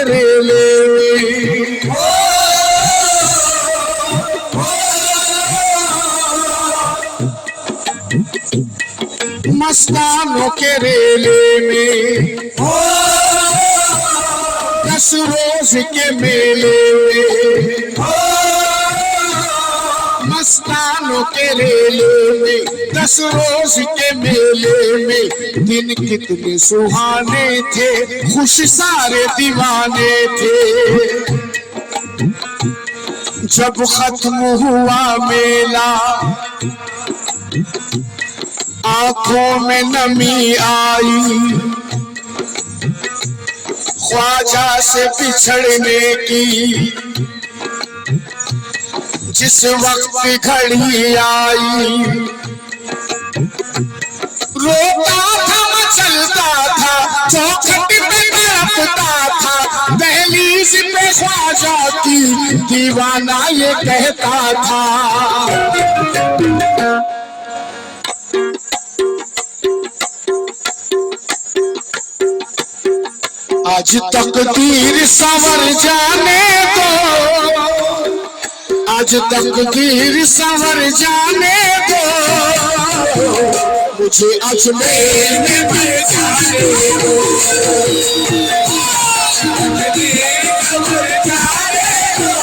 रेले में, मस्तानों के रेले में, 10 रोज के मेले में, मस्तानों के रेले में, 10 रोज के मेले में। दिन कितने सुहाने थे, खुश सारे दीवाने थे। जब खत्म हुआ मेला, आंखों में नमी आई, ख्वाजा से बिछड़ने की जिस वक्त घड़ी आई। रोता था मचलता था, चौखट पे तड़पता था, दहलीज पे ख्वाजा की दीवाना ये कहता था। आज तकदीर संवर जाने दो, आज तकदीर संवर जाने दो, मुझे अजमेर में मर जाने दो। तकदीर संवर जाने दो,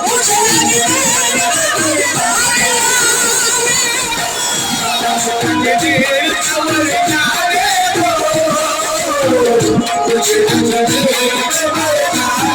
मुझे अजमेर में मर जाने दो। तकदीर संवर जाने दो, मुझे अजमेर में मर जाने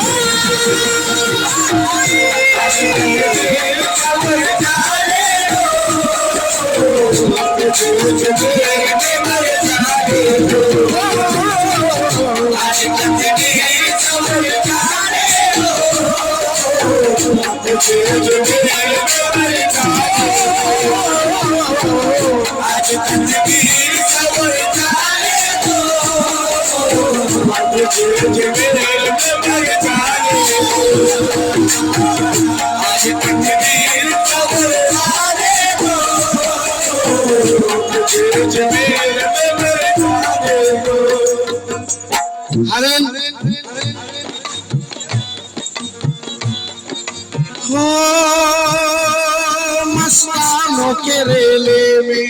मस्तानों के रेले में।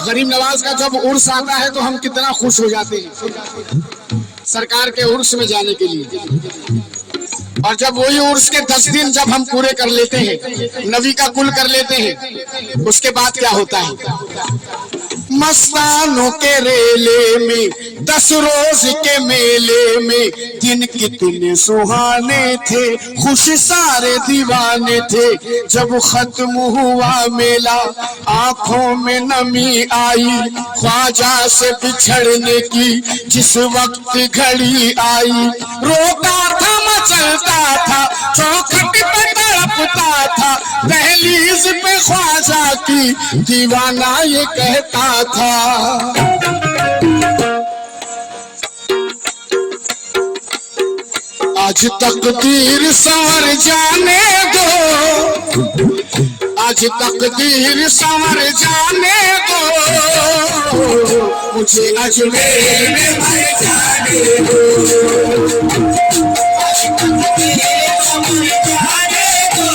गरीब नवाज का जब उर्स आता है तो हम कितना खुश हो जाते हैं सरकार के उर्स में जाने के लिए। और जब वही उर्स के 10 दिन जब हम पूरे कर लेते हैं, नबी का कुल कर लेते हैं, उसके बाद क्या होता है? मस्तानों के रेले में, 10 रोज के मेले में, दिन कितने सुहाने थे, खुश सारे दीवाने थे। जब खत्म हुआ मेला, आंखों में नमी आई, ख्वाजा से बिछड़ने की जिस वक्त घड़ी आई। रोता था मचलता था, चौखट पे तड़पता था, दहलीज पे ख्वाजा की दीवाना ये कहता था। आज तकदीर संवर जाने दो, आज तकदीर संवर जाने दो, मुझे अजमेर में मर जाने दो। आज तकदीर संवर जाने दो,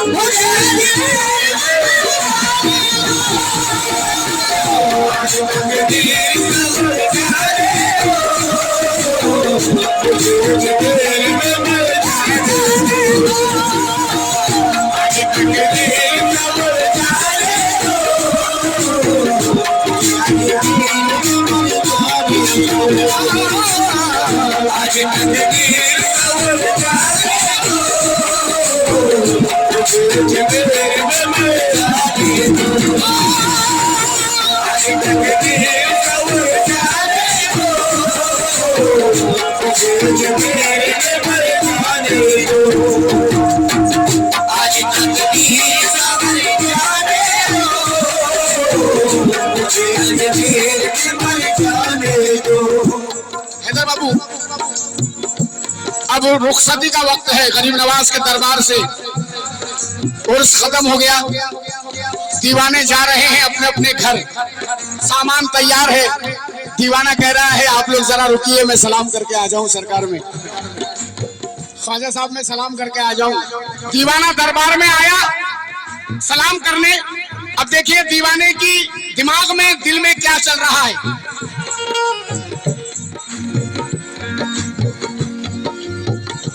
मुझे अब रुखसती का वक्त है गरीब नवाज के दरबार से। उर्स खत्म हो गया, दीवाने जा रहे हैं अपने अपने घर, सामान तैयार है। दीवाना कह रहा है आप लोग जरा रुकिए, मैं सलाम करके आ जाऊं सरकार में। ख्वाजा साहब मैं सलाम करके आ जाऊं। दीवाना दरबार में आया सलाम करने। अब देखिए दीवाने की दिमाग में, दिल में क्या चल रहा है।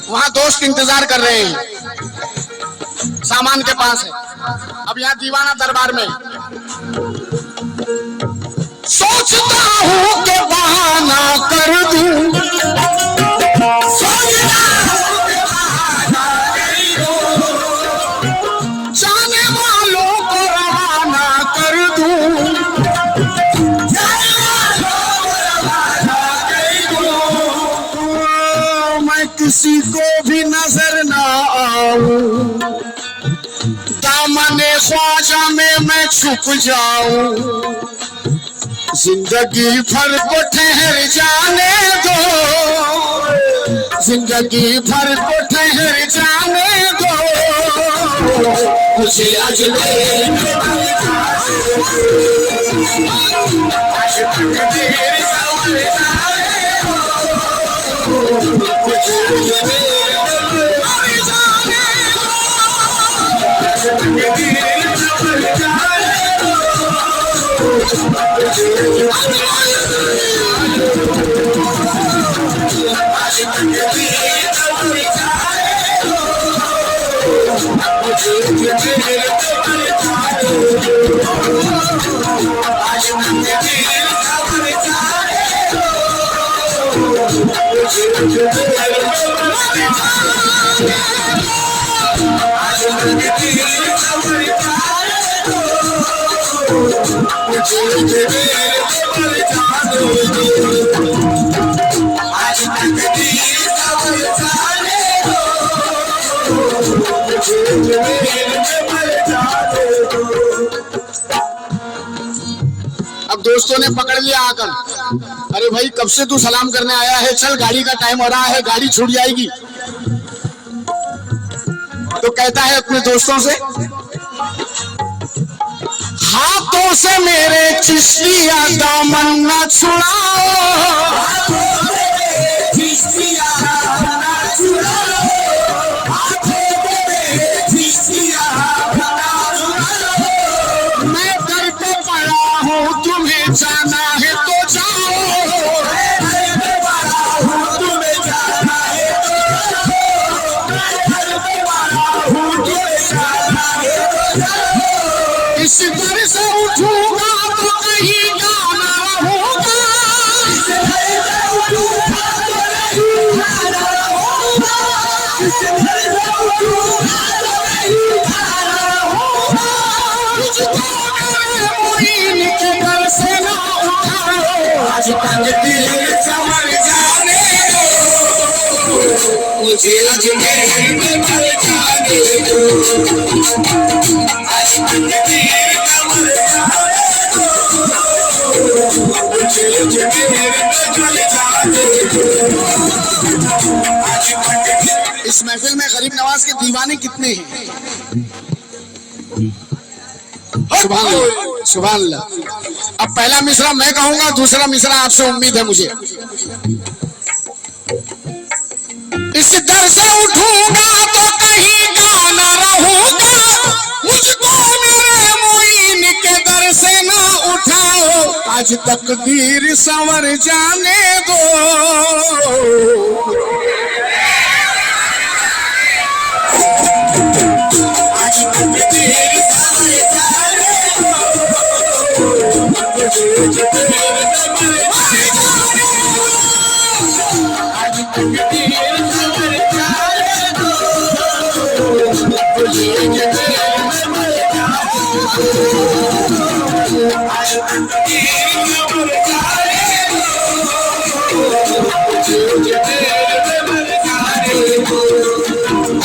वहां दोस्त इंतजार कर रहे हैं, सामान के पास है। अब यहाँ दीवाना दरबार में सोचता हूँ कि बहाना कर दूं, सोचता हूँ कि बहाना कर दूं, जाने वालों को रवाना कर दूं, जाने वालों को रवाना कर दूं, मैं किसी को भी नजर ना आऊं, दामने ख्वाजा में मैं छुप जाऊं, जिंदगी भर को ठहर जाने दो, जिंदगी भर को ठहर जाने दो, मुझे अजमेर अब दोस्तों ने पकड़ लिया आकर, अरे भाई कब से तू सलाम करने आया है, चल गाड़ी का टाइम हो रहा है, गाड़ी छूट जाएगी। तो कहता है अपने दोस्तों से, हाथों से मेरे चिश्तिया दामन न छुड़ाओ, मैं दर पे पड़ा हूँ, तुम्हें जाना है तो जाओ, तुम्हें जाना है तो जाओ, इस दर से उठूंगा तो कहीं गाना होगा, इस दर से उठूंगा तो कहीं गाना होगा, इस दर से उठूंगा तो कहीं गाना होगा, मुझको मेरे मुईन के दर से ना उठाओ, आज तक दिल संवर जाने दो, मुझे अजमेर में मर जाने दो, आज तक दिल संवर जाने दो, मुझे अजमेर में मर जाने दो। इस महफिल में गरीब नवाज के दीवाने कितने हैं? सुभान अल्लाह, सुभान अल्लाह। अब पहला मिसरा मैं कहूंगा, दूसरा मिसरा आपसे उम्मीद है मुझे। इस दर से उठूंगा तो कहीं गाना रहूंगा, मुझको मेरे मुईन के दर से ना उठाओ, आज तकदीर संवर जाने दो, आज तकदीर संवर जाने दो, आज तकदीर संवर जाने दो,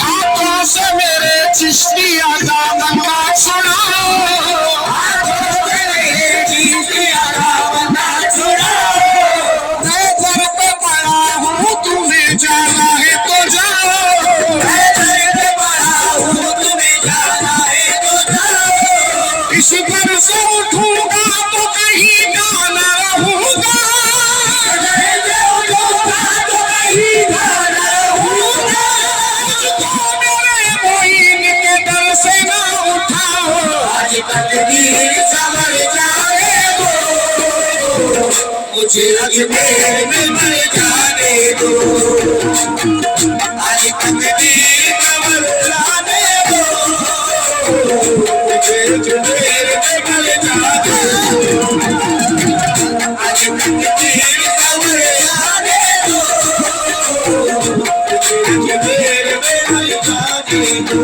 हाथों से मेरे चिश्तिया दामन मुझे अजमेर में मर जाने दो, आज तकदीर कमर लाने दो, मुझे अजमेर में मर जाने दो, आज तकदीर कमर लाने दो, मुझे अजमेर में मर जाने दो,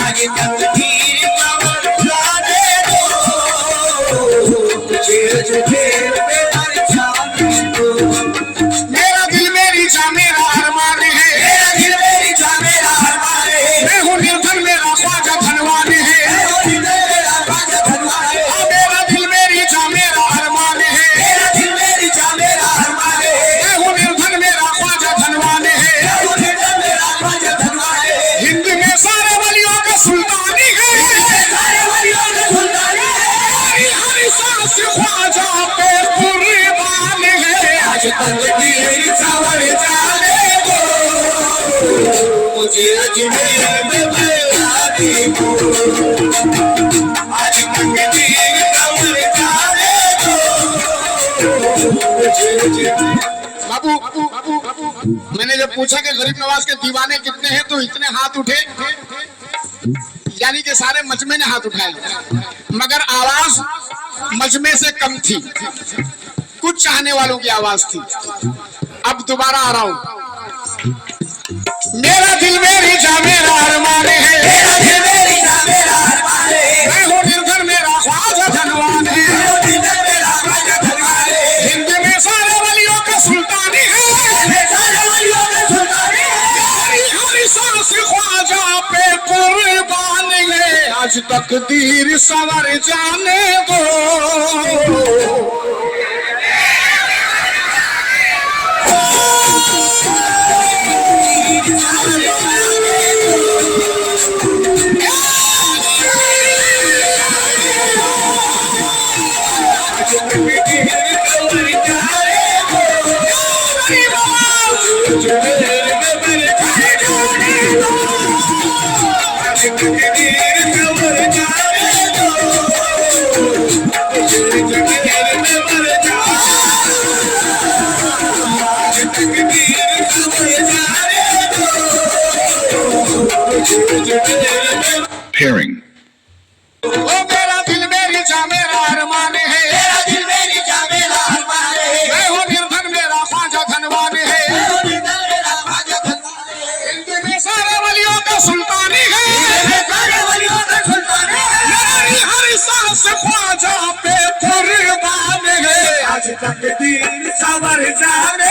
आज तकदीर कमर लाने दो, मुझे अजमेर में मर जाने दो। मेरा दिल मेरी जान मेरा अरमान है, मेरा दिल मेरी जान मेरा अरमान है, मैं हूँ निर्धन मेरा ख्वाजा धनवान है, मैं हूँ निर्धन मेरा ख्वाजा धनवान है, मेरा दिल मेरी जान मेरा अरमान है, मेरा दिल मेरी जान मेरा अरमान है, मैं हूँ निर्धन मेरा ख्वाजा धनवान है, मैं हूँ निर्धन मेरा ख्वाजा धनवान है, हिंद में सारे वलियों का सुल्तानी है, सारे वलियों का सुल्तानी है, हर सांस ख्वाजा पे कुर्बान है। आज तकदीर संवर जाने दो, मुझे अजमेर में मर जाने दो, आज तकदीर संवर जाने दो, मुझे अजमेर। बाबू मैंने जब पूछा कि गरीब नवाज के दीवाने कितने हैं तो इतने हाथ उठे, यानी कि सारे मजमे ने हाथ उठाए, मगर आवाज मजमे से कम थी, कुछ चाहने वालों की आवाज थी। अब दोबारा आ रहा हूं। मेरा दिल मेरी जान मेरा अरमान है, मेरा दिल मेरी जान मेरा अरमान है, मैं हूँ निर्धन मेरा ख्वाजा धनवान है, मैं हूँ निर्धन मेरा ख्वाजा धनवान है, हिंद में सारे वलियों का सुल्तानी है, मैं सारे वलियों का सुल्तानी है, हर सांस ख्वाजा पे कुर्बान है। आज तकदीर संवर जाने दो, Pairing. ओ मेरा दिल मेरी जान मेरा अरमान है, मेरा दिल मेरी जान मेरा अरमान है, मैं हूँ निर्धन मेरा ख्वाजा धनवान है, मैं हूँ निर्धन मेरा ख्वाजा धनवान है, हिंद में सारे वलियों का सुल्तानी है, मैं सारे वलियों का सुल्तानी है, मेरी हर सांस ख्वाजा पे कुर्बान है। आज तकदीर संवर जाने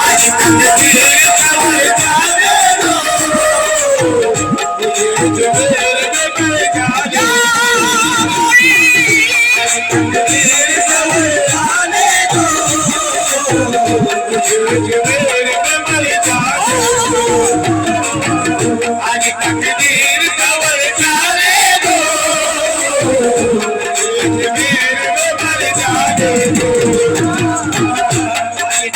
आज तकदीर संवर जाने दो, मुझे अजमेर में मर जाने दो, आज तकदीर संवर जाने दो, मुझे अजमेर में मर जाने दो, आज तकदीर संवर जाने दो, मुझे अजमेर में मर जाने दो,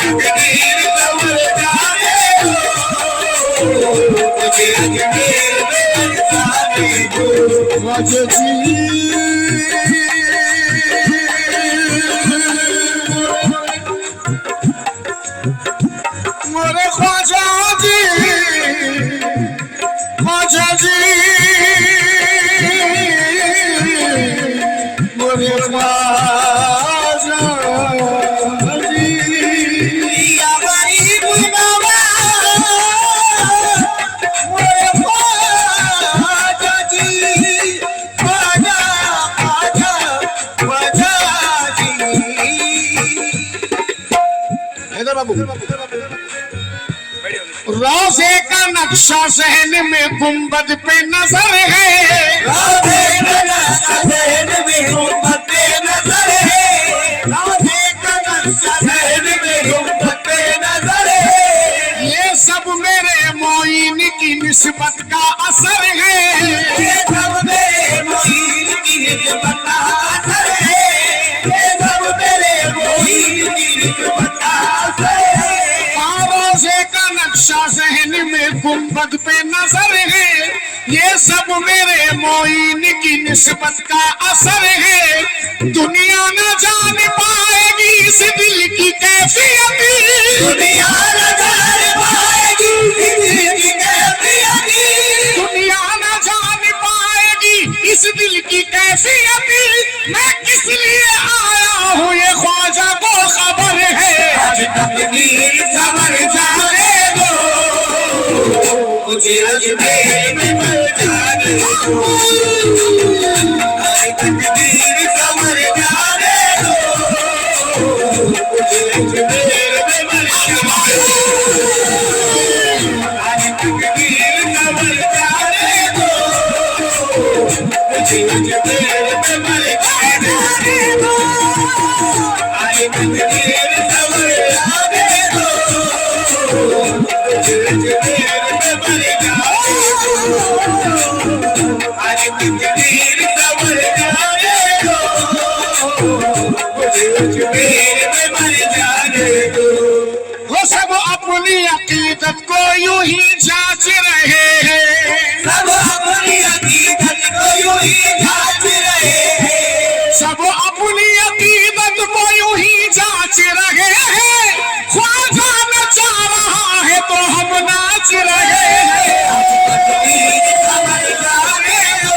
तकदीर संवर जाने दो, मुझे अजमेर में मर जाने दो। ख्वाजा जी मोरे ख्वाजा जी, ख्वाजा जी मोरे ख्वाजा जी। या गरीब नवाज मोरे ख्वाजा जी, ख्वाजा ख्वाजा ख्वाजा जी। इधर बाबू, रोजे का नक्शा सहन में गुंबद पे नजर है, राधे कनक सहन में गुंबद पे नजर है, राधे कनक सहन में गुंबद पे नजर है, ये सब मेरे मोइन की निस्बत का असर है, ये सब मेरे मोइन की निस्बत का असर है, ये सब मेरे मोइन की निस्बत का असर है। रोजे का नक्शा जहन में गुंबद पे नजर है, ये सब मेरे मोइन की निस्बत का असर है। दुनिया न जान पाएगी इस दिल की कैफियत, दुनिया न जान पाएगी इस दिल की कैफियत, दुनिया न जान पाएगी इस दिल की कैफियत। मैं किस लिए आया हूँ ये ख्वाजा को खबर है। आज तकदीर समझ जाने दो, मुझे अजमेर में मर जाने दो। आज तकदीर समझ जाने दो, मुझे अजमेर में मर जाने दो। आज तकदीर समझ जाने दो, मुझे अजमेर में मर जाने दो। आज तकदीर समझ जाने दो, मुझे अजमेर में मर जाने दो। आज तकदीर समझ जाने दो, मुझे अजमेर में मर जाने दो। वो सब अपनी अकीदत को यूं ही जांच रहे हैं, सब अपनी अकीदत को यूं ही जांच रहे हैं, सब अपनी अकीदत को यूं ही जांच रहे हैं। ख्वाजा नचा रहा है तो हम नाच रहे हैं। तकदीर समझ जाने दो,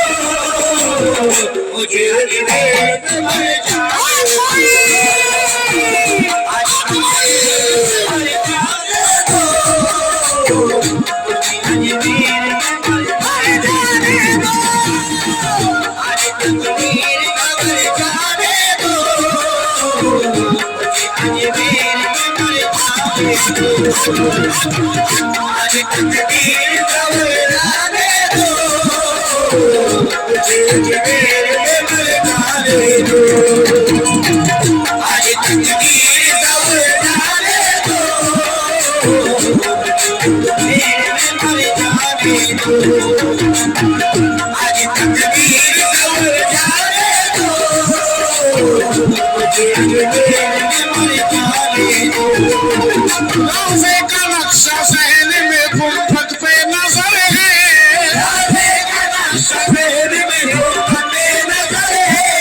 मुझे अजमेर में मर जाने दो। आज तकदीर मर जाने दो, मुझे अजमेर में मर जाने दो। आज तकदीर मर जाने दो, मुझे अजमेर में मर जाने दो। आज तकदीर मर जाने दो, मुझे अजमेर में मर जाने दो। आज तकदीर मर जाने दो, अजमेर में मर जाने दो। आज तकदीर मर जाने दो, मुझे अजमेर में मर जाने दो। रोजे का नक्शा जहन में गुंबद पे नजर है, राधे का नक्शा जहन में गुंबद पे नजर है,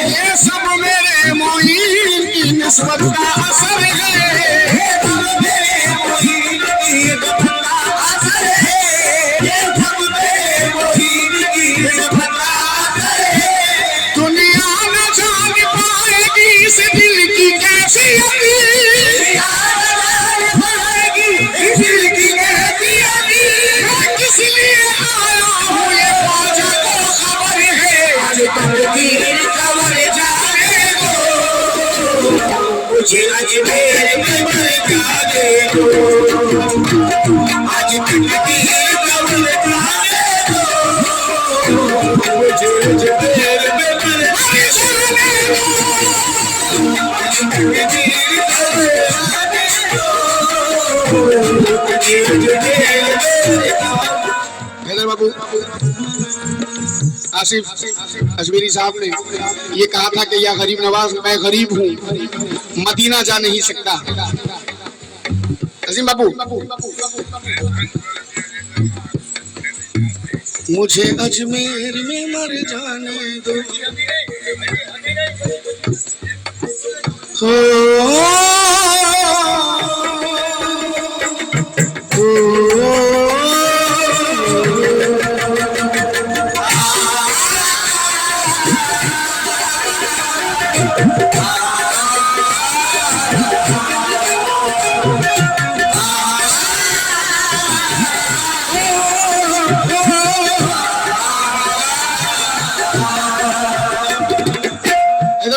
ये सब मेरे मोइन की निस्बत का असर है। ये सब मेरे मोइन की निस्बत का असर है, ये सब मेरे मोइन की निस्बत का असर है। दुनिया न जान पाएगी इस दिल की कैफियत, दुनिया न जान पाएगी इस दिल की कैफियत, मैं किस लिए आया हूँ ये ख्वाजा को खबर है। आज तकदीर समझ जाने दो, मुझे अजमेर में मर जाने दो। आज तकदीर समझ जाने दो, मुझे अजमेर में मर जाने दो। आज तकदीर समझ जाने दो, मुझे अजमेर में मर जाने दो। हैदर बाबू आसिफ अजमेरी साहब ने ये कहा था कि या गरीब नवाज मैं गरीब हूँ मदीना जा नहीं सकता। अजीम बाबू मुझे अजमेर में मर जाने दो,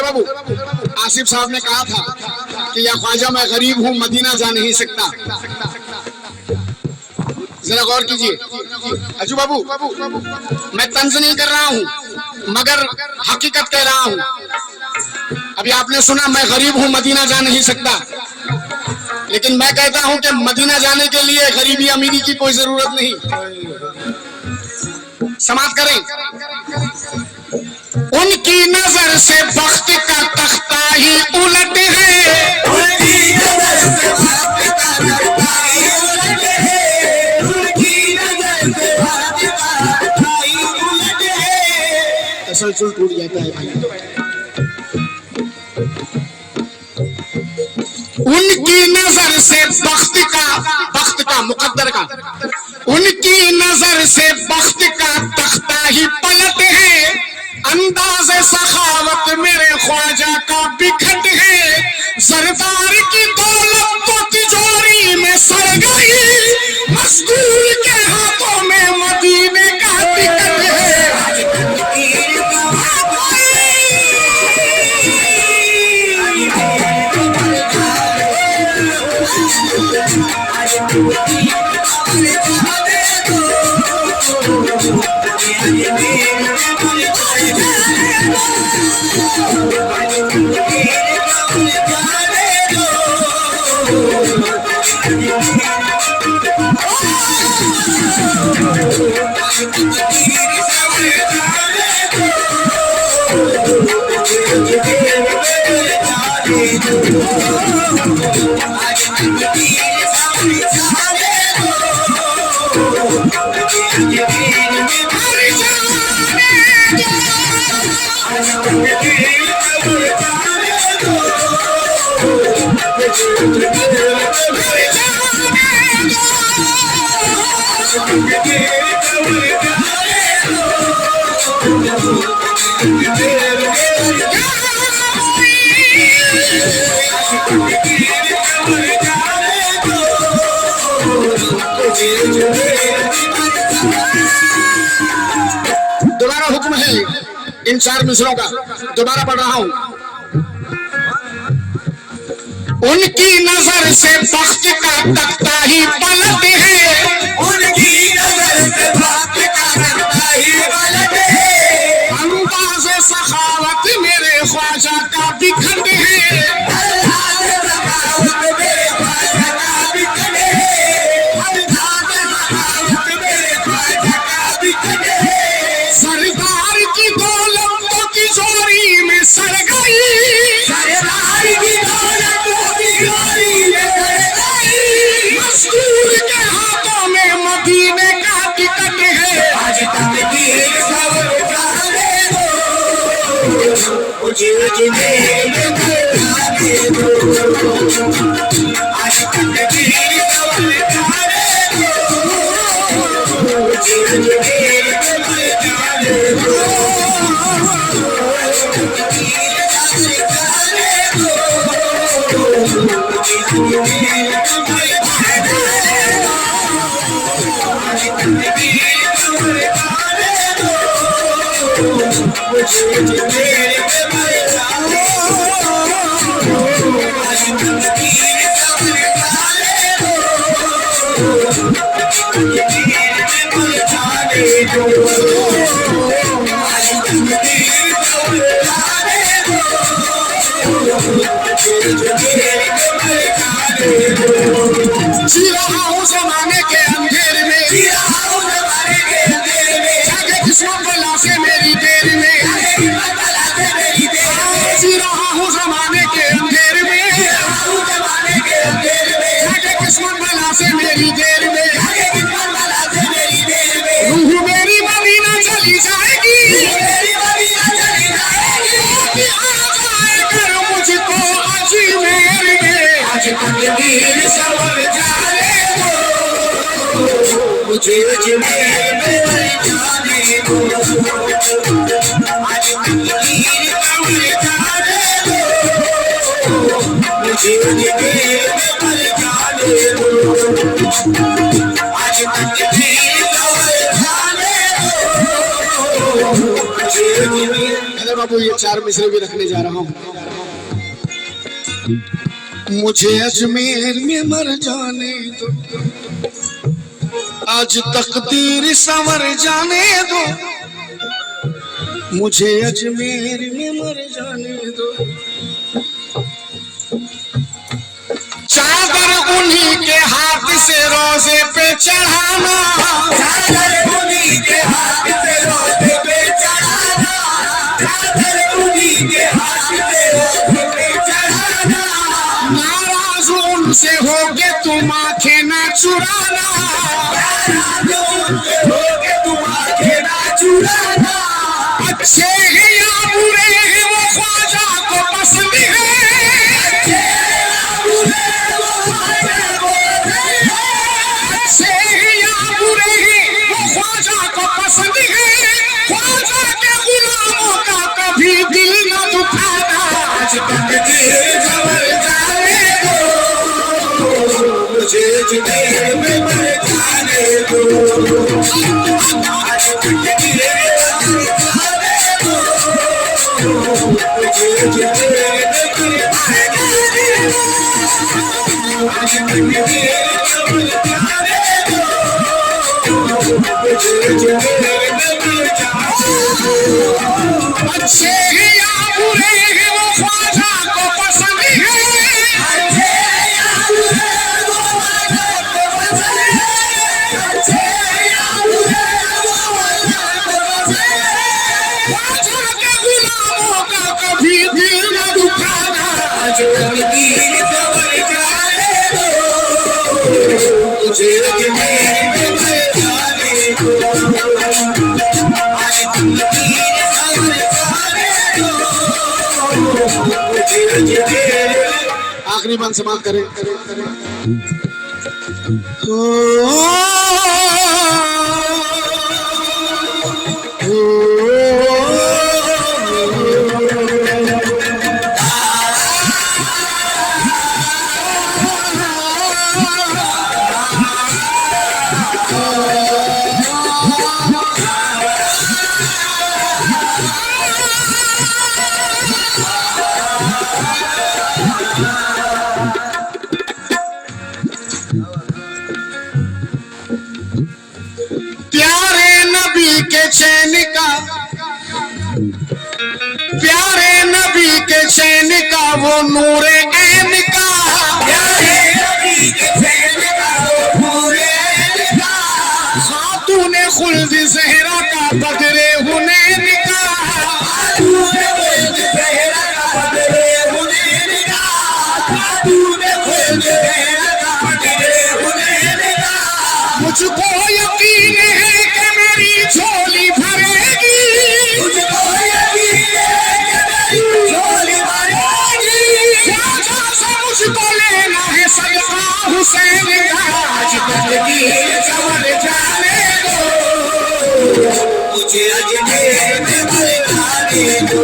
बाबू आसिफ साहब ने कहा था कि या ख्वाजा मैं गरीब हूँ मदीना जा नहीं सकता। जरा गौर कीजिए अजू बाबू, मैं तंज नहीं कर रहा हूँ मगर हकीकत कह रहा हूँ। अभी आपने सुना मैं गरीब हूँ मदीना जा नहीं सकता, लेकिन मैं कहता हूँ कि मदीना जाने के लिए गरीबी अमीरी की कोई जरूरत नहीं। समाप्त करें। उनकी नजर से वक्त का तख्ता ही उलट है, उनकी नजर से वक्त का तख्ता ही तसलसल टूट जाता है भाई। उनकी नजर से बख्त का मुकद्दर का, उनकी नजर से बख्त का तख्ता ही पलट है, अंदाज़े सखावत मेरे ख्वाजा का बिखट है, सरदार की दौलत तो तिजोरी में सड़ गई, मजदूर के हाथों में मदीने का टिकट है। दोबारा हुक्म है इन 4 मिसरों का, दोबारा पढ़ रहा हूं। उनकी नजर से बख्त का तख्ता ही पलट है, उनकी नजर से बख्त का तख्ता ही पलट है, अंदाज़े सखावत मेरे ख्वाजा का बिखट है, अंदाज़े सखावत मेरे ख्वाजा का बिखट है, अंदाज़े सखावत मेरे ख्वाजा का बिखट है, सरदार की दौलत तो तिजोरी में सड़ गई, सरदार की दौलत तो तिजोरी में सड़ गई, मजदूर के हाथों में मदीने का टिकट है। आज तकदीर सबर जाने दो, मुझे जिंदगी में जाने दो, आज तकदीर सबर जाने दो, मुझे जिंदगी में जाने दो, आज तकदीर सबर जाने दो, मुझे जिंदगी में जाने दो, आज तकदीर सबर जाने दो, मुझे जिंदगी में जाने दो, आज तकदीर सबर जाने दो, तकदीर में जाने दो, आज तकदीर सबर जाने दो, तकदीर में जाने दो, जी रहा हूँ जमाने के अंधेर में, जी रहा हूँ ज़माने के अंधेर में, जागे किस्मत बला से मेरी देर में, जागे किस्मत बला से मेरी देर में, जी रहा हूँ जमाने के अंधेर में, जी रहा हूँ ज़माने के अंधेर में, जागे किस्मत बला से मेरी देर में, जागे किस्मत बला से मेरी देर में, रूह मेरी मदीना चली जाएगी, मेरी मदीना चली जाएगी, कि आ जाए कर मुझको अजमेर में। आज तकदीर सबर जाने दो, मुझे अजमेर में जाने दो, आज तकदीर सबर जाने दो, मुझे अजमेर में जाने दो, आज तकदीर सबर जाने दो, मुझे अजमेर। अरे बाबू ये 4 मिसरे भी रखने जा रहा हूँ। मुझे अजमेर में मर जाने दो, आज तकदीर संवर जाने दो, मुझे अजमेर में मर जाने दो। चादर उन्हीं के हाथ से रोजे पे चढ़ाना, चादर उन्हीं के हाथ से रोज़े पे चढ़ाना, चादर उन्हीं के हाथ से रोज़े पे चढ़ाना, नाराज उनसे होके तुम आंखें ना चुराना, नाराज़ उनसे होके तुम आंखें ना चुराना, अच्छे तकदीर खबर जाने दो, मुझे जुमेर में मर जाने दो। आज तकदीर खबर जाने दो, मुझे जुमेर में मर जाने दो। आज तकदीर खबर जाने दो, मुझे जुमेर में मर जाने दो। अच्छे ही या बुरे हैं वो ख्वाजा को पसंद है, अच्छे या बुरे वो ख्वाजा को पसंद है, अच्छे या बुरे वो ख्वाजा को पसंद है। ख्वाजा के गुलामों का कभी दिल न दुखाना। आज तकदीर खबर जाने दो, मुझे जुमेर में मर जाने दो। आज तकदीर खबर जाने दो, मुझे जुमेर आखिरी मन से बात करें। प्यारे नबी के चैन का, प्यारे नबी के चैन का वो नूरे ऐन का, प्यारे नबी के चैन का वो नूरे ऐन का, खातून खुल्द ज़हरा का बदरे हुनैन का, खातून खुल्द ज़हरा का बदरे हुनैन का, खातून खुल्द ज़हरा का बदरे हुनैन का। मुझको यकीन है कि मेरी झोली भरेगी, मुझको यकीन है कि मेरी झोली भरेगी। ख्वाजा से मुझको लेना है सदका हुसैन का। आज तकदीर खबर जाने दो, मुझे अजमेर में मर जाने दो।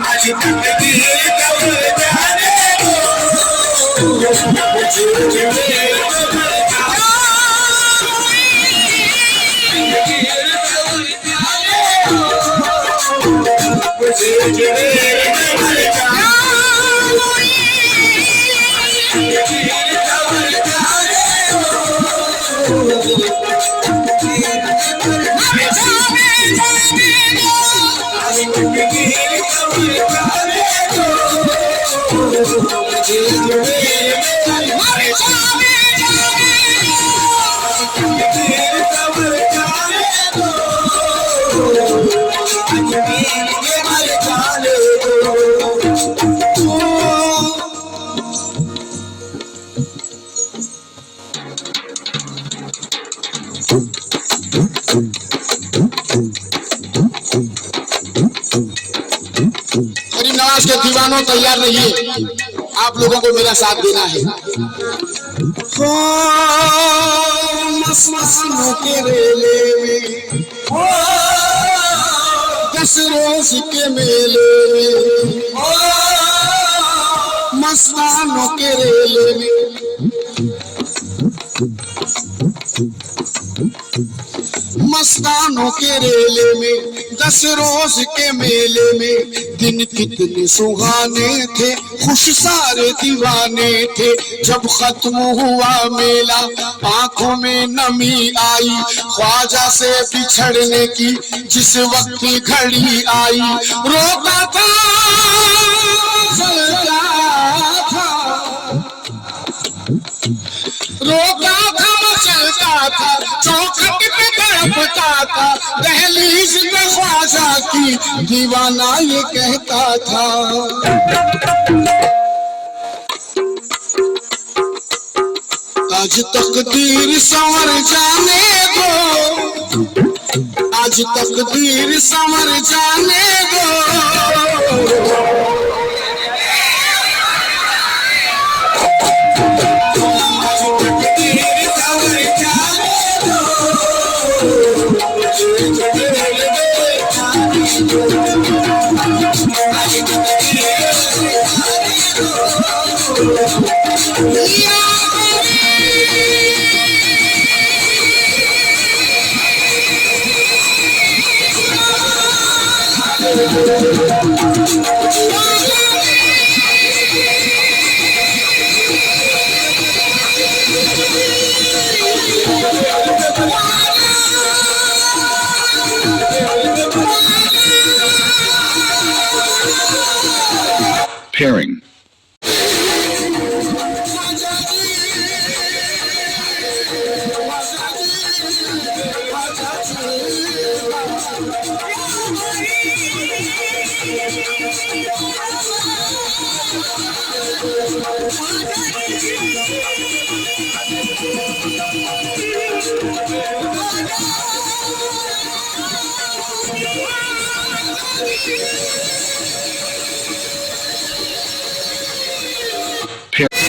आज तकदीर खबर जाने दो, मुझे अजमेर में मर जाने दो। तकदीर खबर जाने दो, मुझे अजमेर में मर जाने दो। तकदीर खबर जाने दो, तकदीर खबर जाने दो, मुझे अजमेर में मर जाने दो। तकदीर खबर जाने दो, अजमेर में मर जाने दो। गरीब नवाज के दीवानों तैयार रहिए, आप लोगों को मेरा साथ देना है। मस्तानों के रेले में, 10 रोज के मेले में, मस्तानों के रेले में, मस्तानों के रेले में, 10 रोज के मेले में, दिन कितने सुहाने थे, खुश सारे दीवाने थे। जब खत्म हुआ मेला आंखों में नमी आई, ख्वाजा से बिछड़ने की जिस वक्त की घड़ी आई, रोता था चलता था, रोता था मचलता था, चौखट पे तड़पता था, दहलीज पे ख्वाजा की दीवाना ये कहता था। आज तकदीर संवर जाने दो, आज तकदीर संवर जाने दो। आज Pairing. Pair.